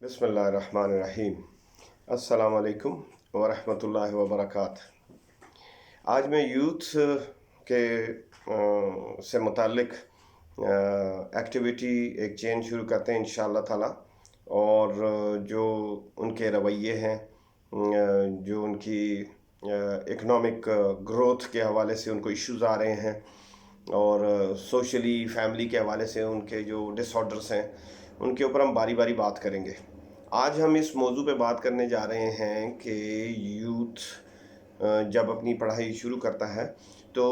बिस्मिल्लाहिर्रहमानिर्रहीम। अस्सलाम वालेकुम वरहमतुल्लाहि वबरकातुहू। आज मैं यूथ के से मुतालिक एक्टिविटी एक चेन शुरू करते हैं इंशाअल्लाह ताला। और जो उनके रवैये हैं, जो उनकी इकनॉमिक ग्रोथ के हवाले से उनको इश्यूज़ आ रहे हैं, और सोशली फैमिली के हवाले से उनके जो डिसऑर्डर्स हैं, उनके ऊपर हम बारी बारी बात करेंगे। आज हम इस मौजू पे बात करने जा रहे हैं कि यूथ जब अपनी पढ़ाई शुरू करता है तो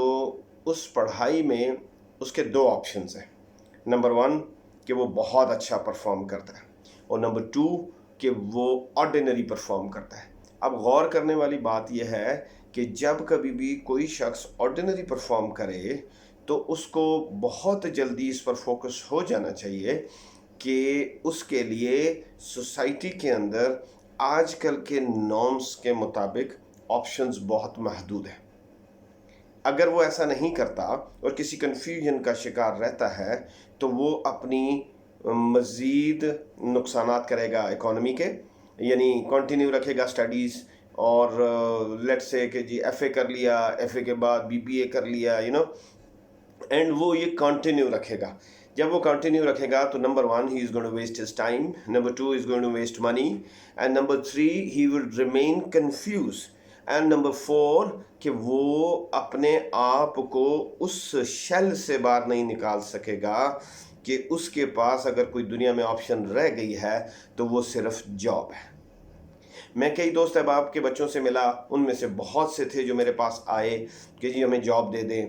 उस पढ़ाई में उसके दो ऑप्शंस हैं। नंबर वन कि वो बहुत अच्छा परफॉर्म करता है, और नंबर टू कि वो ऑर्डिनरी परफॉर्म करता है। अब गौर करने वाली बात यह है कि जब कभी भी कोई शख्स ऑर्डिनरी परफॉर्म करे तो उसको बहुत जल्दी इस पर फोकस हो जाना चाहिए कि उसके लिए सोसाइटी के अंदर आजकल के नॉर्म्स के मुताबिक ऑप्शंस बहुत महदूद हैं। अगर वो ऐसा नहीं करता और किसी कन्फ्यूजन का शिकार रहता है तो वो अपनी मज़ीद नुकसानात करेगा इकोनॉमी के, यानी कंटिन्यू रखेगा स्टडीज़, और लेट्स से कि जी एफ़ए कर लिया, एफ़ए के बाद बीबीए कर लिया, एंड वो ये कंटिन्यू रखेगा। जब वो कंटिन्यू रखेगा तो number one he is going to waste his time, number two is going to waste money, and number three he will remain confuse, and number four कि वो अपने आप को उस शेल से बाहर नहीं निकाल सकेगा कि उसके पास अगर कोई दुनिया में ऑप्शन रह गई है तो वो सिर्फ जॉब है। मैं कई दोस्त अहबाब के बच्चों से मिला, उनमें से बहुत से थे जो मेरे पास आए कि जी हमें जॉब दे दें।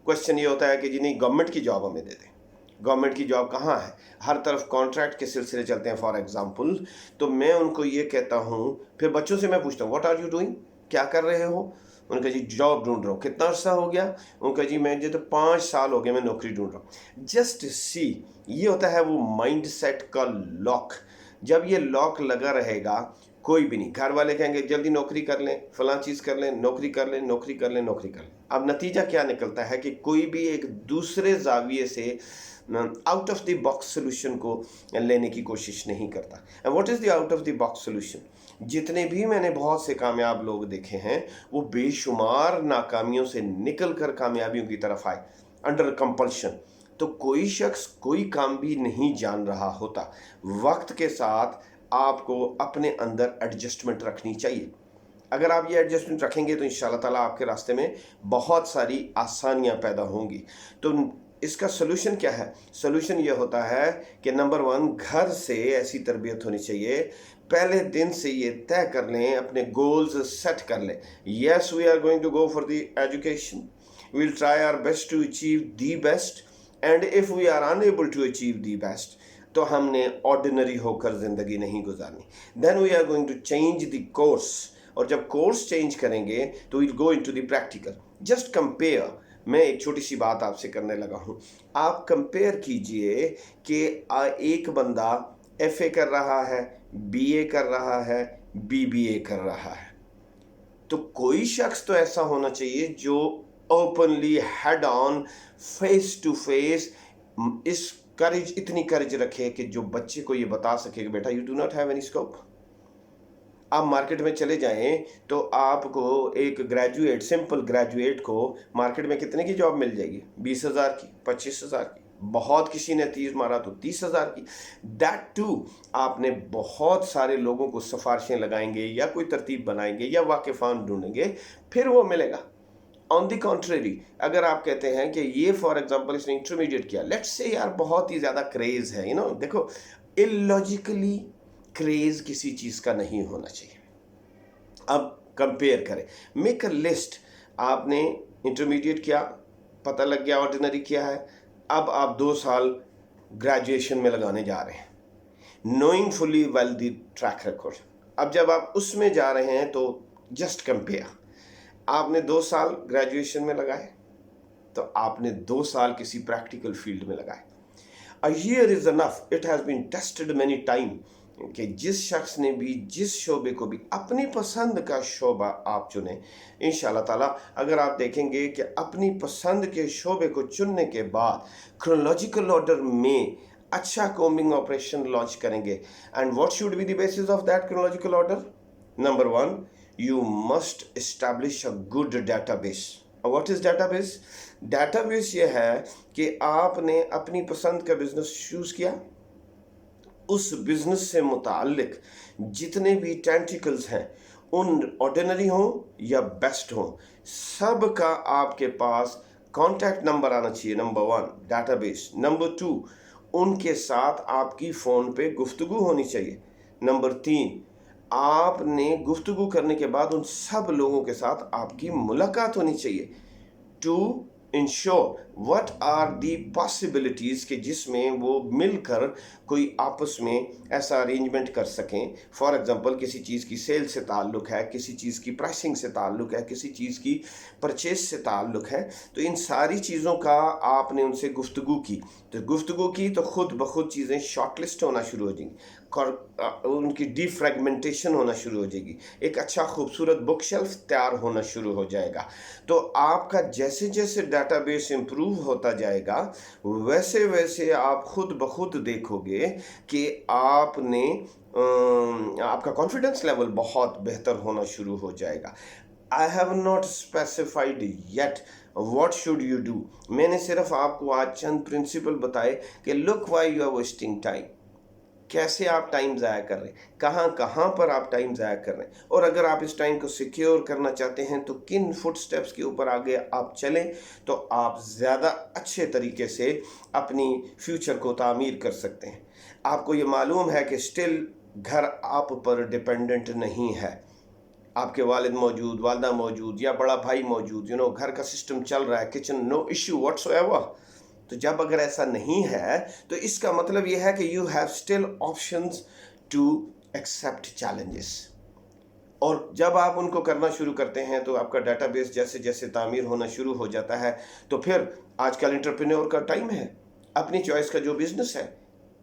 क्वेश्चन ये होता है कि जी नहीं, गवर्नमेंट की जॉब हमें दे दें। गवर्नमेंट की जॉब कहाँ है? हर तरफ कॉन्ट्रैक्ट के सिलसिले चलते हैं फॉर एग्जांपल। तो मैं उनको ये कहता हूँ, फिर बच्चों से मैं पूछता हूँ व्हाट आर यू डूइंग, क्या कर रहे हो? उनका जी जॉब ढूंढ रहा हूँ। कितना अर्सा हो गया? उनका जी मैं तो 5 साल हो गए मैं नौकरी ढूंढ रहा हूँ। जस्ट सी, ये होता है वो माइंड सेट का लॉक। जब ये लॉक लगा रहेगा, कोई भी नहीं। घर वाले कहेंगे जल्दी नौकरी कर लें, फलां चीज़ कर लें, नौकरी कर लें, नौकरी कर लें, नौकरी कर लें। अब नतीजा क्या निकलता है कि कोई भी एक दूसरे जाविये से out of the box solution को लेने की कोशिश नहीं करता। And what is the out of the box solution? जितने भी मैंने बहुत से कामयाब लोग देखे हैं वो बेशुमार नाकामियों से निकल कर कामयाबियों की तरफ आए अंडर कंपल्शन। तो कोई शख्स कोई काम भी नहीं जान रहा होता। वक्त के साथ आपको अपने अंदर एडजस्टमेंट रखनी चाहिए। अगर आप ये एडजस्टमेंट रखेंगे तो इंशाल्लाह ताला आपके रास्ते में बहुत सारी आसानियां पैदा होंगी। तो इसका सोल्यूशन क्या है? सोल्यूशन ये होता है कि नंबर वन, घर से ऐसी तरबियत होनी चाहिए, पहले दिन से ये तय कर लें, अपने गोल्स सेट कर लें। Yes, we are going to go for the education, we will try our best to achieve the best, and if we are unable to achieve the best तो हमने ऑर्डिनरी होकर ज़िंदगी नहीं गुजारनी। Then we are going to change the course, और जब course change करेंगे तो will go into the practical. Just compare. मैं एक छोटी सी बात आपसे करने लगा हूँ। आप कंपेयर कीजिए कि एक बंदा एफए कर रहा है, बीए कर रहा है, बीबीए कर रहा है, तो कोई शख्स तो ऐसा होना चाहिए जो openly head on face to face इस करेज, इतनी करेज रखे कि जो बच्चे को ये बता सके कि बेटा you do not have any scope. आप मार्केट में चले जाएं तो आपको एक ग्रेजुएट, सिंपल ग्रेजुएट को मार्केट में कितने की जॉब मिल जाएगी? 20,000 की, 25,000 की, बहुत किसी ने तीर मारा तो 30,000 की। दैट टू आपने बहुत सारे लोगों को सिफारिशें लगाएंगे या कोई तरतीब बनाएंगे या वाकिफान ढूंढेंगे, फिर वो मिलेगा। ऑन दी कॉन्ट्रेरी, अगर आप कहते हैं कि ये फॉर एग्जांपल इसने इंटरमीडिएट किया, लेट्स से यार बहुत ही ज़्यादा क्रेज़ है, देखो इलॉजिकली क्रेज़ किसी चीज़ का नहीं होना चाहिए। अब कंपेयर करें, मेक अ लिस्ट। आपने इंटरमीडिएट किया, पता लग गया ऑर्डिनरी किया है, अब आप 2 साल ग्रेजुएशन में लगाने जा रहे हैं, knowing fully well the track record. अब जब आप उसमें जा रहे हैं तो जस्ट कंपेयर। आपने 2 साल ग्रेजुएशन में लगाए तो आपने 2 साल किसी प्रैक्टिकल फील्ड में लगाए। A year is enough, it has been tested many time कि जिस शख्स ने भी जिस शोबे को भी अपनी पसंद का शोबा आप चुने, इंशाल्लाह ताला अगर आप देखेंगे कि अपनी पसंद के शोबे को चुनने के बाद क्रोनोलॉजिकल ऑर्डर में अच्छा कॉम्बिंग ऑपरेशन लॉन्च करेंगे. And what should be the basis of that chronological order? Number one, you must establish a good database. What is database? Database ये है कि आपने अपनी पसंद का बिजनेस चूज किया, उस बिजनेस से मुताल्लिक जितने भी टेंटिकल्स हैं, उन ऑर्डिनरी हों या बेस्ट हों, सब का आपके पास कॉन्टैक्ट नंबर आना चाहिए. Number one, database. Number two, उनके साथ आपकी फ़ोन पे गुफ्तगू होनी चाहिए. नंबर तीन, आपने गुफ्तगू करने के बाद उन सब लोगों के साथ आपकी मुलाकात होनी चाहिए. To ensure what are the possibilities कि जिसमें वो मिलकर कोई आपस में ऐसा अरेंजमेंट कर सकें. फॉर एग्जांपल, किसी चीज़ की सेल से ताल्लुक़ है, किसी चीज़ की प्राइसिंग से ताल्लुक़ है, किसी चीज़ की परचेज से ताल्लुक़ है, तो इन सारी चीज़ों का आपने उनसे गुफ्तगू की. तो गुफ्तगू की तो ख़ुद ब खुद चीज़ें शॉर्ट लिस्ट होना शुरू हो जाएंगी, उनकी डिफ्रेगमेंटेशन होना शुरू हो जाएगी, एक अच्छा खूबसूरत बुक शेल्फ तैयार होना शुरू हो जाएगा. तो आपका जैसे जैसे डाटाबेस इम्प्रूव होता जाएगा, वैसे वैसे आप खुद ब खुद देखोगे कि आपका कॉन्फिडेंस लेवल बहुत बेहतर होना शुरू हो जाएगा. I have not specified yet what should you do. मैंने सिर्फ आपको आज चंद प्रिंसिपल बताए कि look why you are wasting time, कैसे आप टाइम ज़ाया कर रहे हैं, कहाँ कहाँ पर आप टाइम ज़ाया कर रहे हैं, और अगर आप इस टाइम को सिक्योर करना चाहते हैं तो किन फुट स्टेप्स के ऊपर आगे आप चलें तो आप ज़्यादा अच्छे तरीके से अपनी फ्यूचर को तामीर कर सकते हैं. आपको ये मालूम है कि स्टिल घर आप पर डिपेंडेंट नहीं है. आपके वालिद मौजूद, वालदा मौजूद या बड़ा भाई मौजूद, घर का सिस्टम चल रहा है, किचन नो इशू व्हाट्सोएवर. तो जब अगर ऐसा नहीं है तो इसका मतलब यह है कि you have still options to accept challenges. और जब आप उनको करना शुरू करते हैं तो आपका डाटाबेस जैसे जैसे तामीर होना शुरू हो जाता है, तो फिर आजकल एंटरप्रेन्योर का टाइम है. अपनी चॉइस का जो बिजनेस है,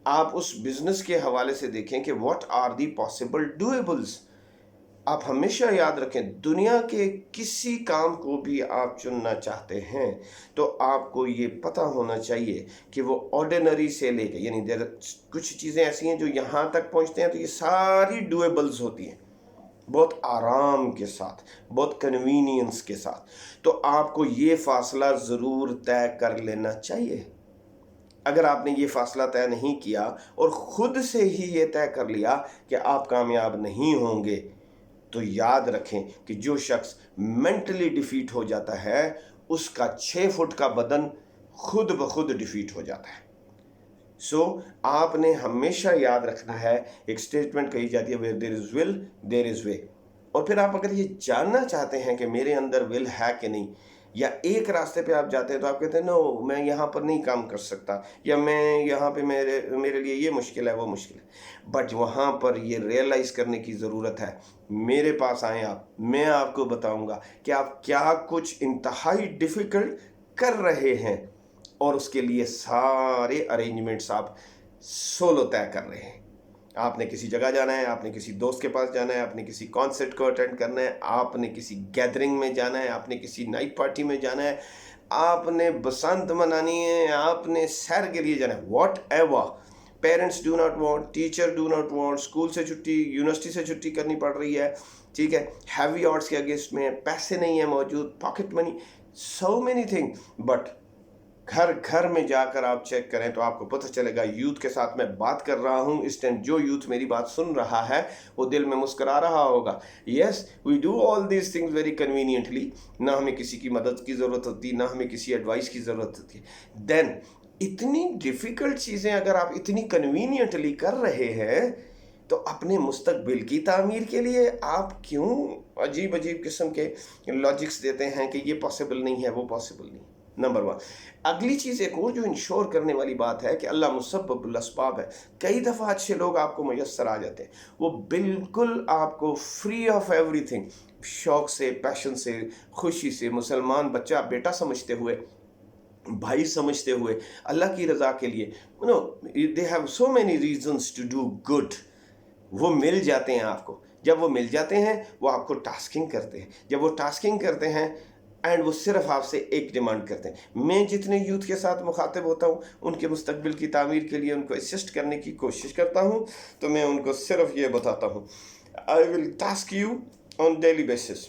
आप उस बिजनेस के हवाले से देखें कि व्हाट आर दी पॉसिबल डूएबल्स. आप हमेशा याद रखें, दुनिया के किसी काम को भी आप चुनना चाहते हैं तो आपको ये पता होना चाहिए कि वो ऑर्डिनरी से लेके, यानी कुछ चीज़ें ऐसी हैं जो यहाँ तक पहुँचते हैं तो ये सारी डूएबल्स होती हैं, बहुत आराम के साथ, बहुत कन्वीनियंस के साथ. तो आपको ये फ़ासला ज़रूर तय कर लेना चाहिए. अगर आपने ये फ़ासला तय नहीं किया और ख़ुद से ही ये तय कर लिया कि आप कामयाब नहीं होंगे, तो याद रखें कि जो शख्स मेंटली डिफीट हो जाता है उसका 6 फुट का बदन खुद ब खुद डिफीट हो जाता है. आपने हमेशा याद रखना है, एक स्टेटमेंट कही जाती है, where there is will there is way. और फिर आप अगर ये जानना चाहते हैं कि मेरे अंदर विल है कि नहीं, या एक रास्ते पे आप जाते हैं तो आप कहते हैं नो मैं यहाँ पर नहीं काम कर सकता, या मैं यहाँ पे मेरे लिए ये मुश्किल है वो मुश्किल है. बट वहाँ पर ये रियलाइज़ करने की ज़रूरत है. मेरे पास आएँ आप, मैं आपको बताऊँगा कि आप क्या कुछ इंतहाई डिफ़िकल्ट कर रहे हैं और उसके लिए सारे अरेंजमेंट्स आप सोलो तय कर रहे हैं. आपने किसी जगह जाना है, आपने किसी दोस्त के पास जाना है, आपने किसी कॉन्सर्ट को अटेंड करना है, आपने किसी गैदरिंग में जाना है, आपने किसी नाइट पार्टी में जाना है, आपने बसंत मनानी है, आपने सैर के लिए जाना है, what ever. Parents do not want, teacher do not want, school से छुट्टी, यूनिवर्सिटी से छुट्टी करनी पड़ रही है, ठीक है, हैवी ऑड्स के अगेंस्ट में, पैसे नहीं है मौजूद, pocket money, so many thing. But घर घर में जाकर आप चेक करें तो आपको पता चलेगा. यूथ के साथ मैं बात कर रहा हूँ इस टाइम, जो यूथ मेरी बात सुन रहा है वो दिल में मुस्करा रहा होगा. Yes, we do all these things very conveniently. ना हमें किसी की मदद की ज़रूरत होती, ना हमें किसी एडवाइस की ज़रूरत होती. देन इतनी डिफ़िकल्ट चीज़ें अगर आप इतनी कन्वीनियंटली कर रहे हैं तो अपने मुस्तकबिल की तामीर के लिए आप क्यों अजीब अजीब किस्म के लॉजिक्स देते हैं कि ये पॉसिबल नहीं है वो पॉसिबल नहीं. Number one. अगली चीज़ एक और जो इंश्योर करने वाली बात है कि अल्लाह मुसब्बिबुल अस्बाब है. कई दफ़ा अच्छे लोग आपको मुयस्सर आ जाते हैं, वो बिल्कुल आपको फ्री ऑफ एवरीथिंग, शौक़ से, पैशन से, खुशी से, मुसलमान बच्चा बेटा समझते हुए, भाई समझते हुए, अल्लाह की रज़ा के लिए, they have so many reasons to do good. वो मिल जाते हैं आपको. जब वो मिल जाते हैं वो आपको टास्किंग करते हैं. जब वो टास्किंग करते हैं एंड वो सिर्फ आपसे एक डिमांड करते हैं। मैं जितने यूथ के साथ मुखातिब होता हूँ उनके मुस्तकबिल की तामीर के लिए उनको असिस्ट करने की कोशिश करता हूँ, तो मैं उनको सिर्फ ये बताता हूँ, I will task you on daily basis,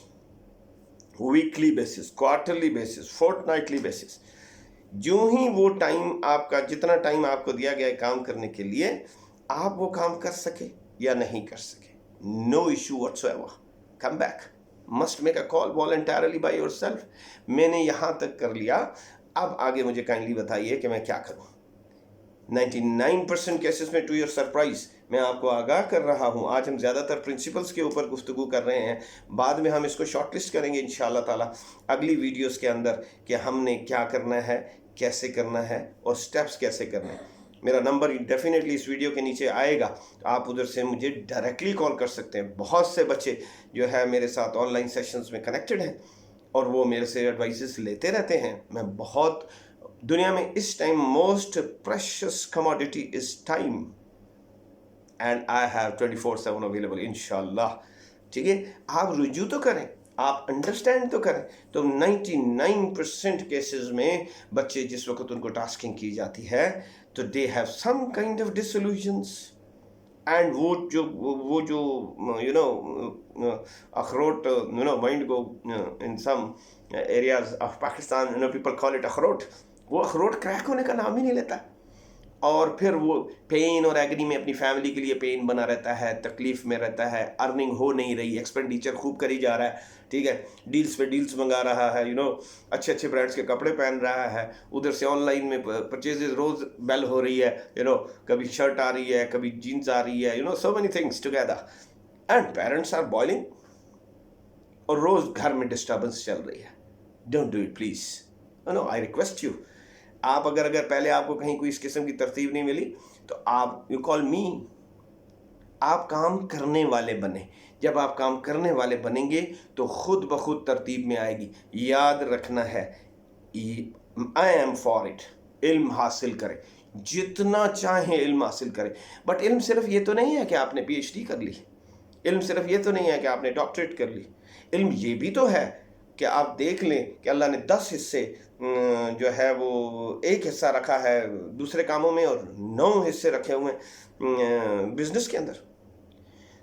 weekly basis, quarterly basis, fortnightly basis. जो ही वो टाइम आपका, जितना टाइम आपको दिया गया है काम करने के लिए, आप वो काम कर सके या नहीं कर सके, no issue whatsoever, come back, must make a call voluntarily by yourself. मैंने यहाँ तक कर लिया, अब आगे मुझे काइंडली बताइए कि मैं क्या करूँ। 99% केसेस में, टू योर सरप्राइज, मैं आपको आगाह कर रहा हूँ, आज हम ज़्यादातर प्रिंसिपल्स के ऊपर गुफ्तगू कर रहे हैं, बाद में हम इसको शॉर्टलिस्ट करेंगे इंशाअल्लाह ताला अगली वीडियोस के अंदर कि हमने क्या करना है, कैसे करना है और स्टेप्स कैसे करने हैं। मेरा नंबर डेफिनेटली इस वीडियो के नीचे आएगा, आप उधर से मुझे डायरेक्टली कॉल कर सकते हैं। बहुत से बच्चे जो है मेरे साथ ऑनलाइन सेशंस में कनेक्टेड हैं और वो मेरे से एडवाइसेस लेते रहते हैं। मैं बहुत, दुनिया में इस time most precious commodity is time and I have 24/7 available इंशाल्लाह। ठीक है, आप रुजू तो करें, आप अंडरस्टैंड तो करें। तो 99% केसेस में बच्चे जिस वक्त उनको टास्किंग की जाती है तो they have some kind of dissolutions, and वो जो यू नो अखरोट, यू नो माइंड को in some areas of Pakistan, you know people call it अखरोट, वो अखरोट क्रैक होने का नाम ही नहीं लेता, और फिर वो पेन और एग्नी में अपनी फैमिली के लिए पेन बना रहता है, तकलीफ में रहता है, अर्निंग हो नहीं रही, एक्सपेंडिचर खूब करी जा रहा है, ठीक है, डील्स पे डील्स मंगा रहा है, यू नो अच्छे अच्छे ब्रांड्स के कपड़े पहन रहा है, उधर से ऑनलाइन में परचेजेस रोज बेल हो रही है, यू नो कभी शर्ट आ रही है, कभी जीन्स आ रही है, you know so many things together, and parents are boiling और रोज घर में डिस्टर्बेंस चल रही है। Don't do it please, no I request you. आप अगर पहले आपको कहीं कोई इस किस्म की तरतीब नहीं मिली तो आप, यू कॉल मी, आप काम करने वाले बने। जब आप काम करने वाले बनेंगे तो खुद ब खुद तरतीब में आएगी। याद रखना है, आई एम फॉर इट, इल्म हासिल करें, जितना चाहें इल्म हासिल करें, बट इल्म सिर्फ ये तो नहीं है कि आपने PhD कर ली, इल्म सिर्फ ये तो नहीं है कि आपने डॉक्टरेट कर ली, इल्म ये भी तो है कि आप देख लें कि अल्लाह ने 10 हिस्से जो है वो एक हिस्सा रखा है दूसरे कामों में और 9 हिस्से रखे हुए बिजनेस के अंदर।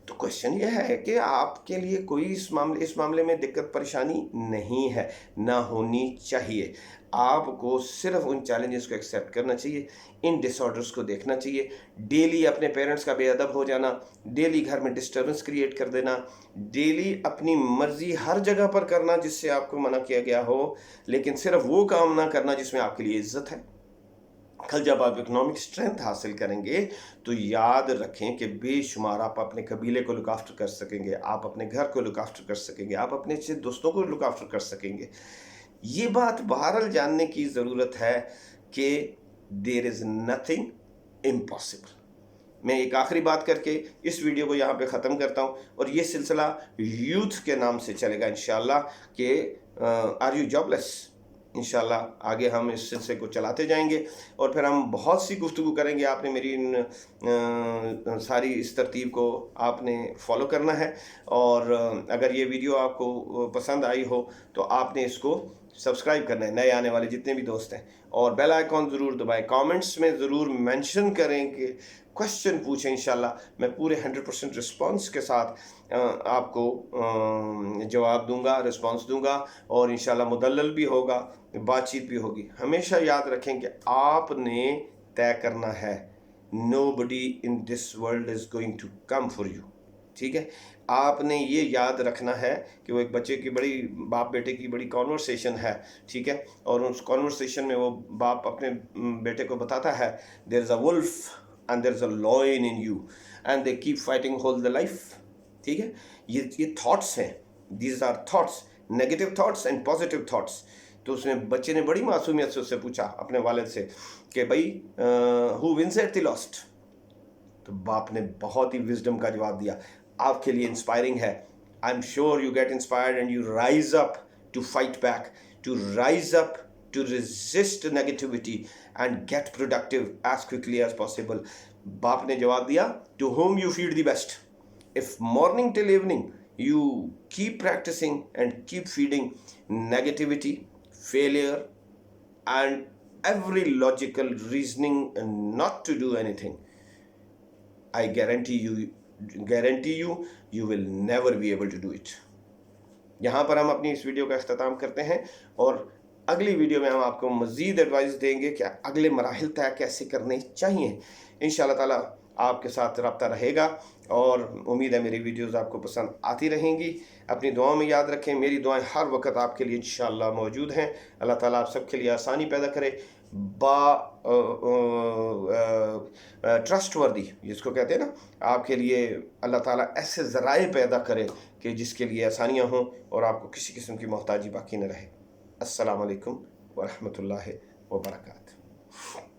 तो क्वेश्चन ये है कि आपके लिए कोई इस मामले में दिक्कत परेशानी नहीं है, ना होनी चाहिए। आपको सिर्फ उन चैलेंजेस को एक्सेप्ट करना चाहिए, इन डिसऑर्डर्स को देखना चाहिए। डेली अपने पेरेंट्स का बेअदब हो जाना, डेली घर में डिस्टर्बेंस क्रिएट कर देना, डेली अपनी मर्जी हर जगह पर करना जिससे आपको मना किया गया हो, लेकिन सिर्फ वो काम ना करना जिसमें आपके लिए इज्जत है। कल जब आप इकोनॉमिक स्ट्रेंथ हासिल करेंगे तो याद रखें कि बेशुमार आप अपने कबीले को लुक आफ्टर कर सकेंगे, आप अपने घर को लुक आफ्टर कर सकेंगे, आप अपने अच्छे दोस्तों को लुक आफ्टर कर सकेंगे। ये बात बहरहाल जानने की ज़रूरत है कि देयर इज़ नथिंग इम्पॉसिबल। मैं एक आखिरी बात करके इस वीडियो को यहाँ पे ख़त्म करता हूँ और ये सिलसिला यूथ के नाम से चलेगा इंशाल्लाह कि आर यू जॉबलेस। इंशाल्लाह आगे हम इस सिलसिले को चलाते जाएंगे और फिर हम बहुत सी गुफ्तगू करेंगे। आपने मेरी इन सारी इस तरतीब को आपने फॉलो करना है, और अगर ये वीडियो आपको पसंद आई हो तो आपने इसको सब्सक्राइब करना है, नए आने वाले जितने भी दोस्त हैं, और बेल आइकॉन ज़रूर दबाएं। कमेंट्स में ज़रूर मेंशन करें कि क्वेश्चन पूछें, इंशाल्लाह मैं पूरे 100% रिस्पांस के साथ आपको जवाब दूंगा, रिस्पांस दूंगा, और इंशाल्लाह मुदल्लल भी होगा, बातचीत भी होगी। हमेशा याद रखें कि आपने तय करना है, nobody in this world is going to come for you. ठीक है, आपने ये याद रखना है कि वो एक बच्चे की बड़ी, बाप बेटे की बड़ी कॉन्वर्सेशन है, ठीक है, और उस कॉन्वर्सेशन में वो बाप अपने बेटे को बताता है there is a wolf and there's a lion in you and they keep fighting all the life। ठीक है, ये थॉट्स हैं, these are thoughts, negative thoughts and positive thoughts। तो उसने, बच्चे ने बड़ी मासूमियत से उससे पूछा अपने वालिद से कि भाई who wins at the lost। तो बाप ने बहुत ही विजडम का जवाब दिया, आपके लिए इंस्पायरिंग है। I am sure you get inspired and you rise up to fight back, to rise up to resist negativity and get productive as quickly as possible। बाप ने जवाब दिया, to whom you feed the best, if morning till evening you keep practicing and keep feeding negativity, failure, and every logical reasoning not to do anything, I guarantee you, you will never be able to do it. यहाँ पर हम अपनी इस video का अख्ताम करते हैं, और अगली वीडियो में हम आपको मज़ीद एडवाइस देंगे कि अगले मराहिल तय कैसे करने चाहिए। इंशाअल्लाह ताला आपके साथ रब्ता रहेगा, और उम्मीद है मेरी वीडियोस आपको पसंद आती रहेंगी। अपनी दुआओं में याद रखें, मेरी दुआएं हर वक्त आपके लिए इंशाअल्लाह मौजूद हैं। अल्लाह ताला आप सबके लिए आसानी पैदा करे, ट्रस्टवर्दी जिसको कहते हैं ना, आपके लिए अल्लाह ताला ऐसे ज़राए पैदा करे कि जिसके लिए आसानियाँ हों और आपको किसी किस्म की मोहताजी बाकी न रहे। अस्सलाम वालेकुम व रहमतुल्लाहि व बरकातहू।